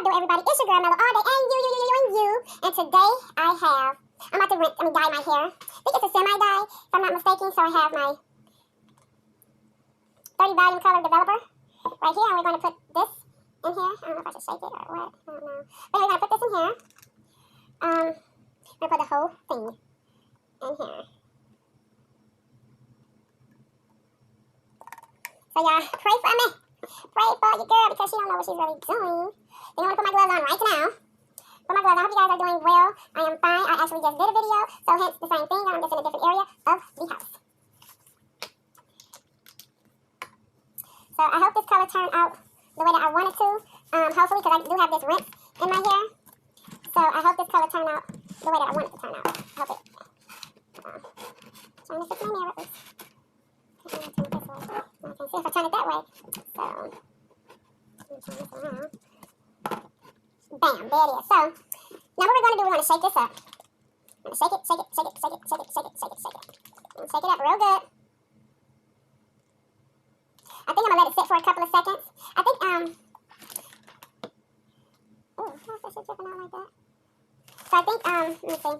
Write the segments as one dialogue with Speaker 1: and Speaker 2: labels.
Speaker 1: up, though, everybody? It's your girl, Mellow, all day, and you. And today, I'm about to dye my hair. I think it's a semi-dye, if I'm not mistaken, so I have my 30 volume color developer right here, and we're going to put this in here. I don't know if I should shake it or what, I don't know. But we're going to put this in here. We're going to put the whole thing in here. So y'all, pray for me. Pray for your girl because she don't know what she's really doing. Then I'm going to put my gloves on right now. Put my gloves on. I hope you guys are doing well. I am fine. I actually just did a video, so hence the same thing. I'm just in a different area of the house. So I hope this color turned out the way that I wanted to. Hopefully, because I do have this rinse in my hair. So I hope this color turned out the way that I want it to turn out. I hope it. Trying to fix my hair at least. I'm going to turn it this way. I can see if I turn it that way. So, I'm going to turn this around. Bam, there it is. So, now what we're going to do, we're going to shake this up. I'm going to shake it. And shake it up real good. I think I'm going to let it sit for a couple of seconds. I think, oh, how's that shit dripping out like that? So I think, let me see.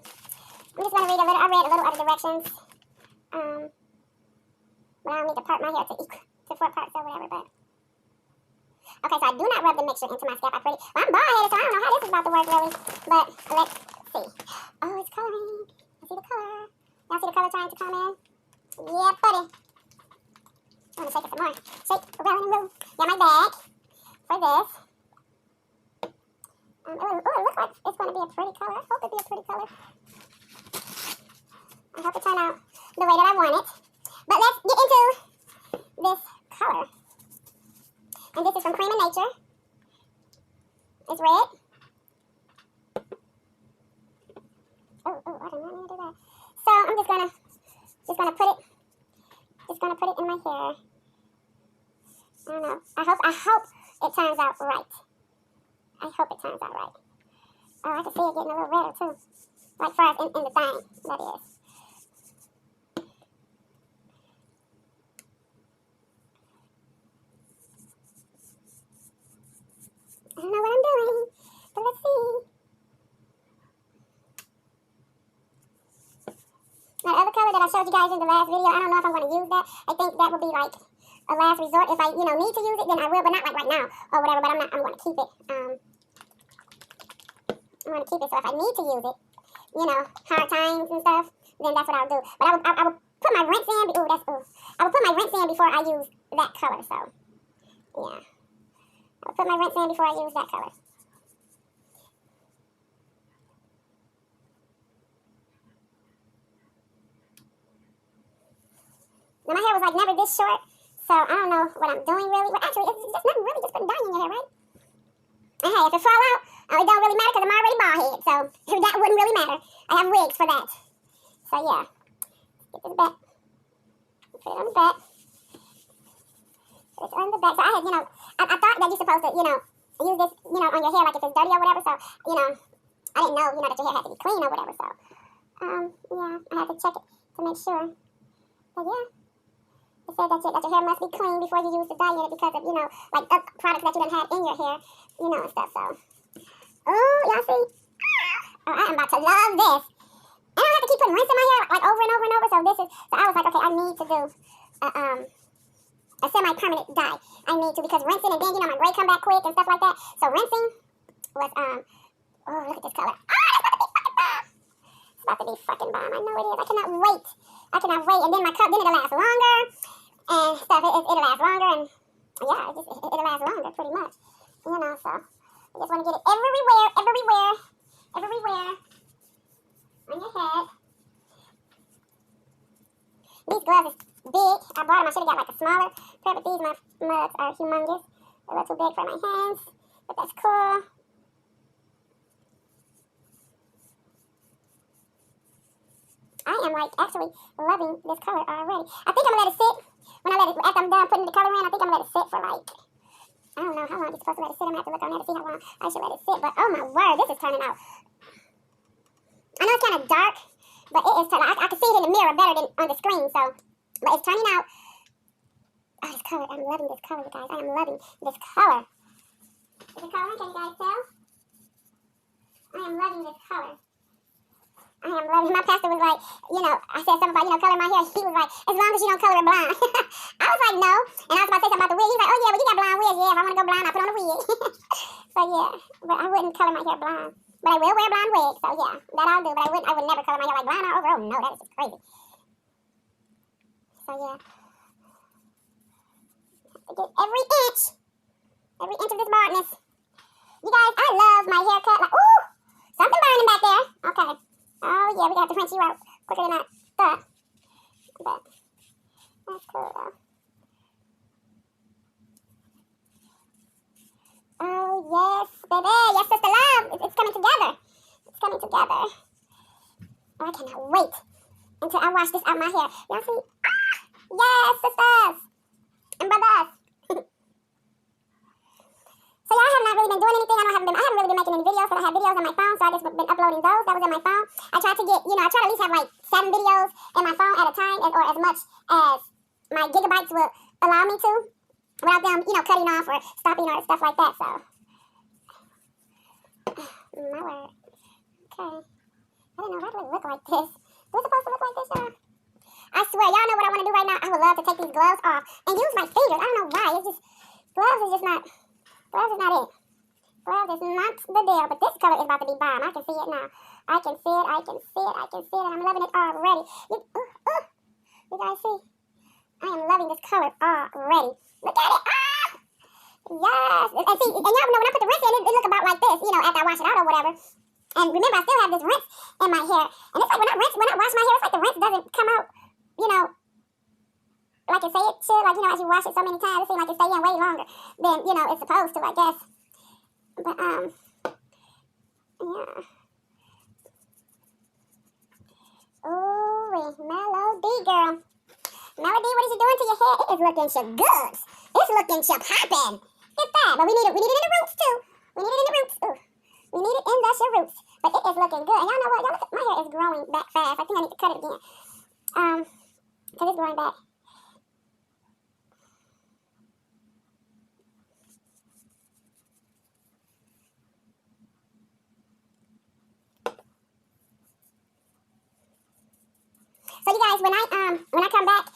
Speaker 1: I'm just going to read a little, I read a little other directions. But I don't need to part my hair to 4 parts or whatever, but. Okay, so I do not rub the mixture into my scalp. Well, I'm bald-headed, so I don't know how this is about to work, really. But let's see. Oh, it's coloring. I see the color. Y'all see the color trying to come in? Yeah, buddy. I'm gonna shake it some more. Shake, roll, and roll. Got my bag for this. Oh, it looks like it's gonna be a pretty color. I hope it be a pretty color. I hope it turn out the way that I want it. But let's get into this color. And this is from Cream of Nature. It's red. Oh, I did not mean to do that. So I'm just gonna put it in my hair. I don't know. I hope it turns out right. I hope it turns out right. Oh, I can see it getting a little redder too. Like for us in the thing, that is. I don't know what I'm doing, but let's see. That other color that I showed you guys in the last video, I don't know if I'm going to use that. I think that would be like a last resort. If I, need to use it, then I will, but not like right now or whatever, but I'm going to keep it. I'm going to keep it, so if I need to use it, hard times and stuff, then that's what I'll do. But I will put my rinse in, I will put my rinse in before I use that color, so, yeah. I'll put my rinse in before I use that color. Now, my hair was like never this short, so I don't know what I'm doing really. Well, actually, it's just nothing really, just putting dye in your hair, right? And hey, if it fall out, it don't really matter because I'm already bald-headed, so that wouldn't really matter. I have wigs for that. So, yeah. Get this back. Put it on the back. Put it on the back. So, I had, I thought that you're supposed to, use this, on your hair like if it's dirty or whatever. So, I didn't know, that your hair had to be clean or whatever. So, yeah, I had to check it to make sure. But, yeah. It said that your hair must be clean before you use the dye in it because of, like products that you done had in your hair, and stuff. So, oh, y'all see? Oh, I am about to love this. And I don't have to keep putting rinse in my hair like over and over and over. So I was like, okay, I need to do a semi-permanent dye. I need to because rinsing and then my gray come back quick and stuff like that. So rinsing was oh, look at this color. Oh, it's about to be fucking bomb. It's about to be fucking bomb. I know it is. I cannot wait. And then it'll last longer and stuff. It'll last longer and yeah, it'll last longer pretty much. So I just want to get it everywhere on your head. These gloves is big. I bought them. I should have got like a smaller pair, but these mugs are humongous. They're a little too big for my hands, but that's cool. I am like actually loving this color already. I think I'm gonna let it sit. After I'm done putting the color in, I think I'm gonna let it sit for like, I don't know how long you're supposed to let it sit. I'm gonna have to look on there to see how long I should let it sit. But oh my word, this is turning out. I know it's kind of dark, but it is turning out. I can see it in the mirror better than on the screen, so, but it's turning out. Oh, this color, I'm loving this color, you guys. I am loving this color. Is it coloring? Can you guys tell? loving it. My pastor was like, I said something about, color my hair. He was like, as long as you don't color it blonde. I was like, no. And I was about to say something about the wig. He's like, oh, yeah, well, you got blonde wigs. Yeah, if I want to go blonde, I'll put on a wig. So, yeah. But I wouldn't color my hair blonde. But I will wear blonde wigs. So, yeah, that I'll do. But I would never color my hair like blonde all over. Oh, no, that is just crazy. So, yeah. Get every inch of this baldness. You guys, I love my haircut. Like, ooh, something burning back there. Okay. Oh, yeah, we got to rinse you out quicker than I thought. But that's cool, though. Oh, yes, baby. Yes, sister love. It's coming together. It's coming together. Oh, I cannot wait until I wash this out my hair. Y'all see? Yes, sisters and brothers. So y'all have not really been doing anything. I haven't really been making any videos, but I have videos on my phone, so I just been uploading those. That was on my phone. I try to at least have like 7 videos in my phone at a time, or as much as my gigabytes will allow me to, without them, cutting off or stopping or stuff like that. So, my word. Okay. I didn't know that would look like this. Was it supposed to look like this, y'all? I swear, y'all know what I want to do right now? I would love to take these gloves off and use my fingers. I don't know why. It's just, gloves is not it. Gloves is not the deal. But this color is about to be bomb. I can see it now. I can see it. And I'm loving it already. You guys see? I am loving this color already. Look at it. Yes. And see, and y'all know when I put the rinse in, it look about like this, after I wash it out or whatever. And remember, I still have this rinse in my hair. And it's like when I wash my hair, it's like the rinse doesn't come out, like it say it should. Like, as you wash it so many times, it seems like it stays in way longer than, it's supposed to, I guess. But, yeah. Ooh, Melody, girl. Melody, what is you doing to your hair? It is looking so good. It's looking so poppin'. Look at that. But we need it in the roots, too. We need it in the roots. Ooh. We need it in the roots. But it is looking good. And y'all know what? Y'all look at my hair is growing back fast. I think I need to cut it again. Because it's growing back. So you guys, when I come back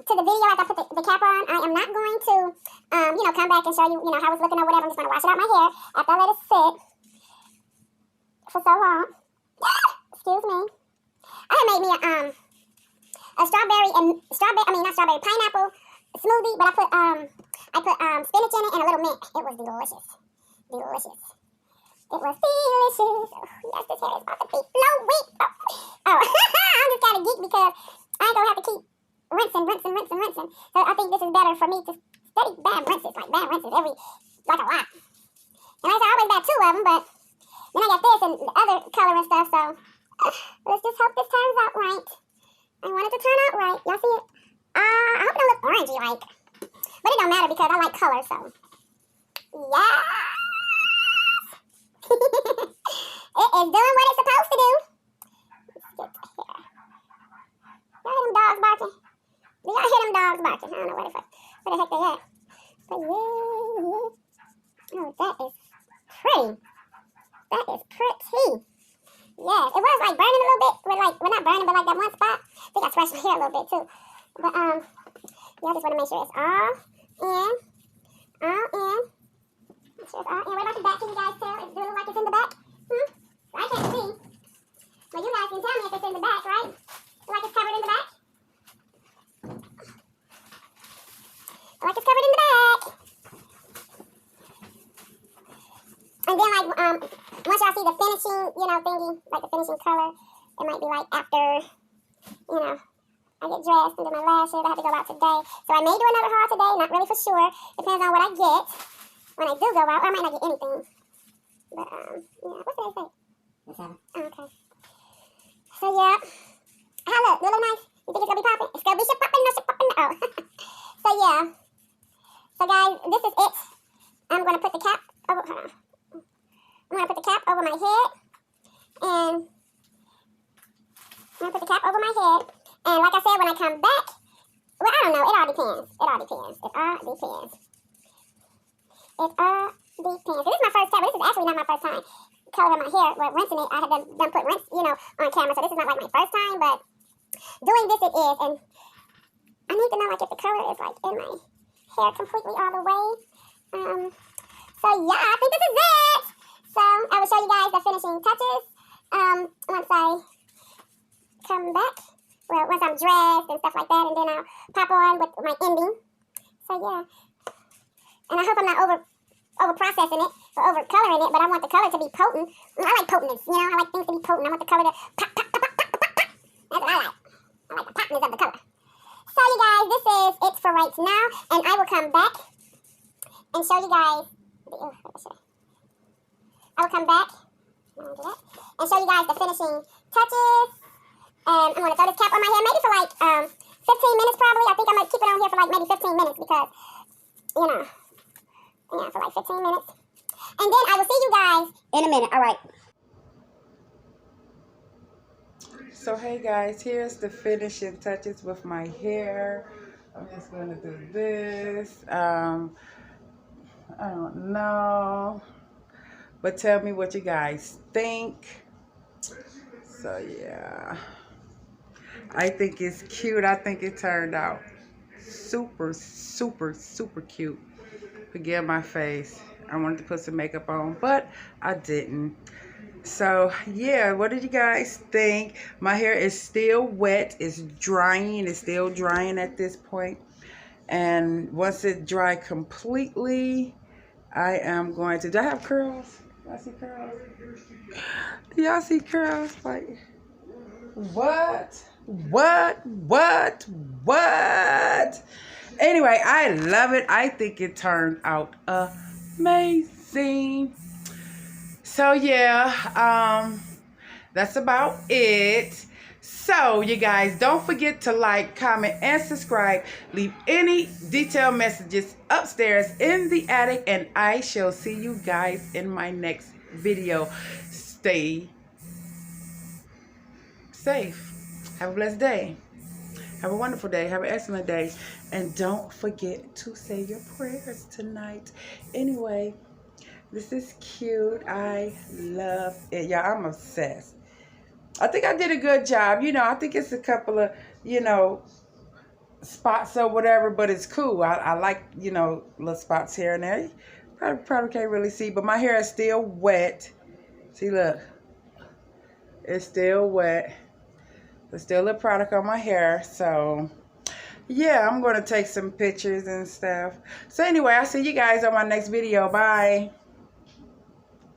Speaker 1: to the video after I put the cap on, I am not going to come back and show you how it's looking or whatever. I'm just gonna wash it out my hair after I let it sit for so long. Excuse me. I had made me a pineapple smoothie, but I put spinach in it and a little mint. It was delicious. Delicious. It was delicious. Oh, yes, this hair is about to be flowing. Oh. I'm just kind of geek because I ain't gonna have to keep rinsing. So I think this is better for me to steady bam rinses every, like a lot. And I always got 2 of them, but then I got this and the other color and stuff, so let's just hope this turns out right. I want it to turn out right. Y'all see it? I hope it don't look orangey like. But it don't matter because I like color, so. Yeah. It is doing what it's supposed to do. Let's get here. Y'all hear them dogs barking? Do y'all hear them dogs barking? I don't know where the heck they at. But yeah. Oh, that is pretty. That is pretty. Yes, it was like burning a little bit. Well, not burning, but like that one spot. I think I scratched my hair a little bit too. But y'all just want to make sure it's all in. All in. Make sure it's all in. What about the back? Can you guys tell? Does it look like it's in the back? I can't see. Well, you guys can tell me if it's in the back, right? Like it's covered in the back? Like it's covered in the back. And then once y'all see the finishing, thingy, like the finishing color, it might be like after, I get dressed and do my lashes. I have to go out today. So I may do another haul today, not really for sure. Depends on what I get when I do go out. Or I might not get anything. But, yeah, what did I say? Okay. So, yeah. How look? Do it look nice? You think it's going to be popping? It's going to be shit popping, no shit popping. Oh. So, yeah. So, guys, this is it. I'm going to put the cap over, hold on. I'm going to put the cap over my head. And I'm going to put the cap over my head. And like I said, when I come back, well, I don't know. It all depends. It all depends. It all depends. It all depends. This is my first time. This is actually not my first time color my hair, well, rinsing it. I had done put rinse, you know, on camera, so this is not like my first time, but doing this it is, and I need to know like if the color is like in my hair completely all the way. So yeah, I think this is it. So I will show you guys the finishing touches once I come back. Well, once I'm dressed and stuff like that, and then I'll pop on with my ending. So yeah, and I hope I'm not over processing it or over coloring it, but I want the color to be potent. I like potentness, you know. I like things to be potent. I want the color to pop, pop, pop, pop, pop, pop, pop. That's what I like. I like the popness of the color. So you guys, this is it for right now, and I will come back and show you guys. I will come back and show you guys the finishing touches. I'm going to throw this cap on my hair maybe for like 15 minutes probably. I think I'm going to keep it on here for like maybe 15 minutes because, you know, yeah, for like 15 minutes. And then I will see you guys in a minute. All right.
Speaker 2: So hey guys, here's the finishing touches with my hair. I'm just going to do this. I don't know. But tell me what you guys think. So yeah. I think it's cute. I think it turned out super, super, super cute. Forgive my face. I wanted to put some makeup on, but I didn't. So yeah, what did you guys think? My hair is still wet. It's drying. It's still drying at this point. And once it dries completely, I am going to... Do I have curls? Y'all see curls? Do y'all see curls? Like, what? Anyway, I love it. I think it turned out amazing. So yeah, that's about it. So you guys, don't forget to like, comment, and subscribe. Leave any detailed messages upstairs in the attic, and I shall see you guys in my next video. Stay safe. Have a blessed day. Have a wonderful day. Have an excellent day. And don't forget to say your prayers tonight. Anyway, this is cute. I love it. Y'all, I'm obsessed. I think I did a good job. You know, I think it's a couple of, you know, spots or whatever, but it's cool. I like, you know, little spots here and there. Probably can't really see, but my hair is still wet. See, look. It's still wet. There's still a product on my hair, so yeah, I'm going to take some pictures and stuff. So anyway, I'll see you guys on my next video. Bye.